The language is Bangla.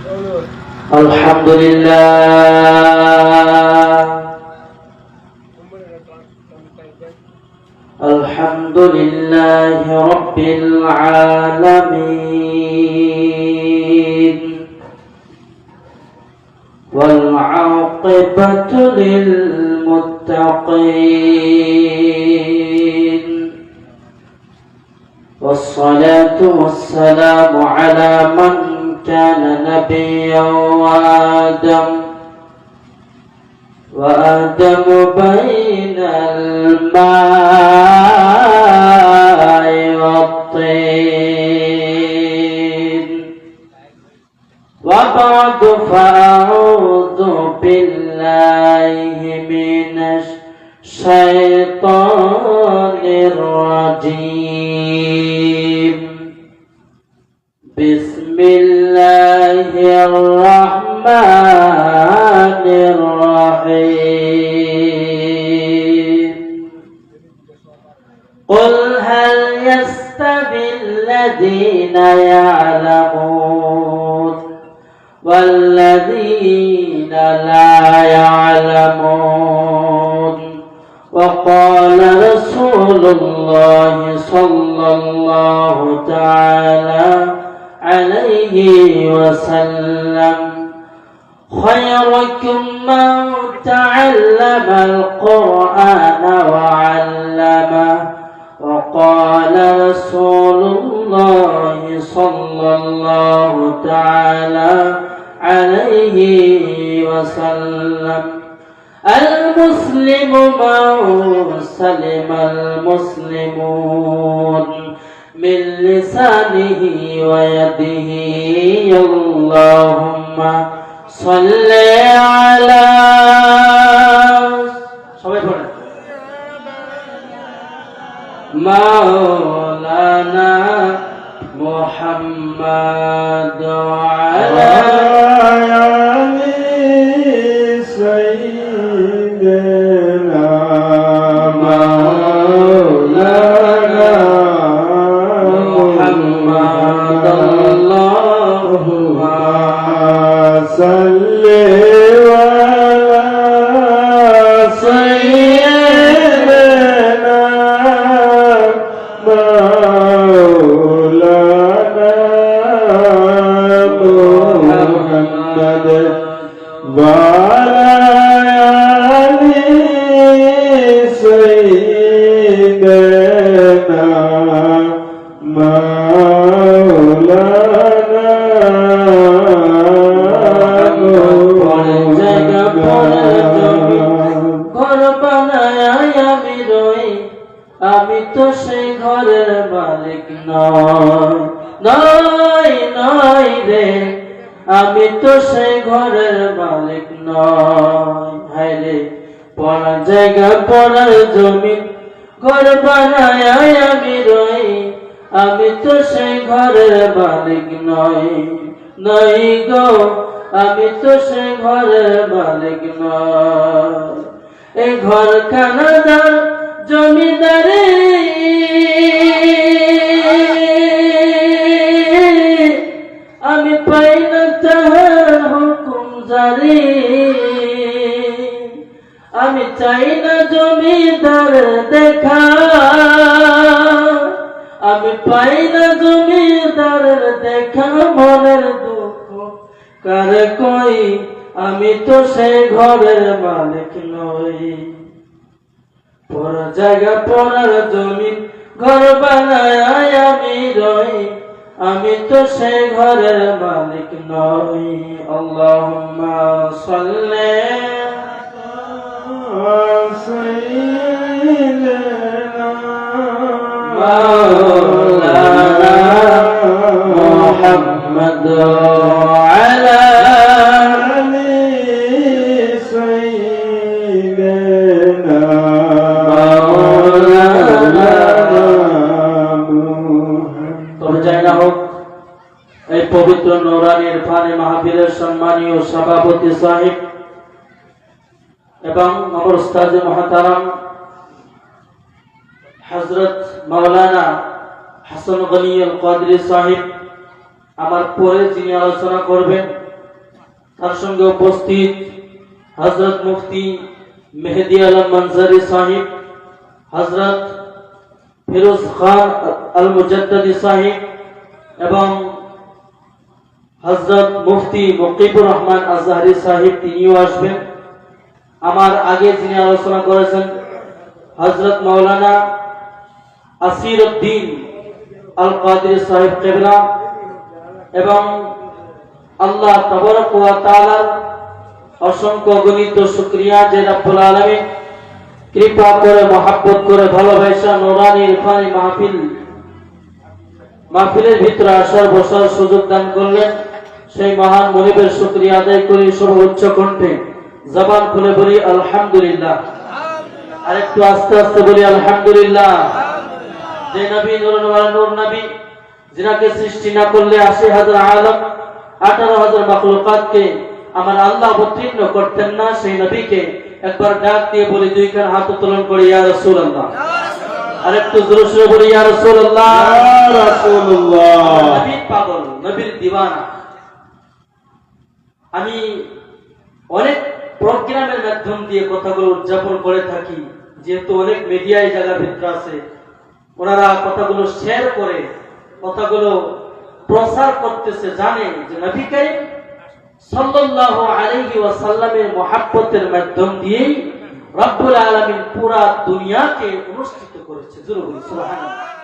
Alhamdulillahi Rabbil Alamin wal 'aqibatu lil muttaqin wassalatu wassalamu ala man kana nabiyyan wa Adam bainal ma'i wat-tin wa ba'du fa'udhu billahi minash shaitanir rajim Bismillahirrahmanirrahim Qul hal yastawi alladhina ya'lamun walladhina la ya'lamun wa qala Rasulullah sallallahu ta'ala alaihi wasallam khairukum man ta'allama al-Qur'ana wa 'allamahu wa qala Rasulullah sallallahu ta'ala alaihi wasallam al-muslimu man salima al-muslimun min lisanihi wa yadihi Allahumma salli ala সবাই পড়েন মাওলানা মুহাম্মদ আলা আলি সাইয়্যিদিনা মাওলানা মুহাম্মদ আল্লাহুম্মা সাল্লি আলা সাইয়্যিদিনা মাওলানা মুহাম্মদ ওয়া আলা আলি সাইয়্যিদিনা মাওলানা আমি তো সেই ঘরের মালিক নই রে আমি তো সেই ঘরের মালিক নই হায় রে পড়ার জায়গা পড়ার জমি ঘর বানায় আমি রই আমি তো সেই ঘরের মালিক নই গো আমি তো সেই ঘরের মালিক নই এই ঘর খানাদার জমিদারি আমি পাই না তাহার হুকুম জারি আমি চাই না জমিদার দেখা আমি পাই না জমিদারের দেখা মনের দুঃখ কার কই আমি তো সেই ঘরের মালিক নই পড়ার জায়গা পড়ার জমিন ঘর বানায় আমি রই আমি তো সেই ঘরের মালিক নই আল্লাহুম্মা সাল্লি সাইয়্যিদিনা মাওলানা মুহাম্মদ আলা এই পবিত্র নূরানী ইরফানি মাহফিলের সম্মানীয় সভাপতি সাহেব এবং আমার উস্তাদ মুহতারাম হযরত মাওলানা হাসান গনি আল কাদরি সাহেব আমার পরে যিনি আলোচনা করবেন তার সঙ্গে উপস্থিত হযরত মুফতি মেহেদি আলম মানজারি সাহিব, হযরত ফিরোজ খান আল মুজাদ্দিদি সাহিব এবং হযরত মুফতি মুকিবুর রহমান আজহারি সাহিব, তিনিও আসবেন। আমার আগে যিনি আলোচনা করেছেন হযরত মাওলানা আসিরউদ্দিন আল কাদরি সাহেব কেবলা, এবং আল্লাহ তাবারক ওয়া তাআলার অসংখ্য গণিত শুকরিয়া যে রব্বুল আলামিন কৃপা করে মহব্বত করে ভালোবাসা নূরানী ইরফানি মাহফিলের ভিতরে আসার বসার সুযোগ দান করলেন। সেই মহান মনিবের শুকরিয়া আদায় করি সর্বোচ্চ কণ্ঠে জবান খুলে বলি আলহামদুলিল্লাহ। আর একটু আস্তে আস্তে বলি আলহামদুলিল্লাহ। যে নবী নূর নবী, যিনাকে সৃষ্টি না করলে ৮০,০০০ আলম ১৮,০০০ মাখলুকাতকে আমার আল্লাহ অবতীর্ণ করতেন না, সেই নবীকে একবার ডাক দিয়ে বলি, দুই কান হাত উত্তোলন করে ইয়া রাসূলুল্লাহ। আর একটু জোরে সোরে বলি ইয়া রাসূলুল্লাহ। ইয়া রাসূলুল্লাহ। নবী পাগল, নবীর দিওয়ানা। আমি অনেক প্রোগ্রামের মাধ্যম দিয়ে কথাগুলো উদযাপন করে থাকি, যেহেতু অনেক মিডিয়ায় জায়গা ভিতরে আছে, ওনারা কথাগুলো শেয়ার করে কথাগুলো প্রচার করতেছে, জানে যে নবী করিম সাল্লাল্লাহু আলাইহি ওয়াসাল্লামের মহব্বতের মাধ্যম দিয়েই রব্বুল আলামিন পুরা দুনিয়াকে অনুষ্ঠিত করেছে। জোরে বলি সুবহানাল্লাহ।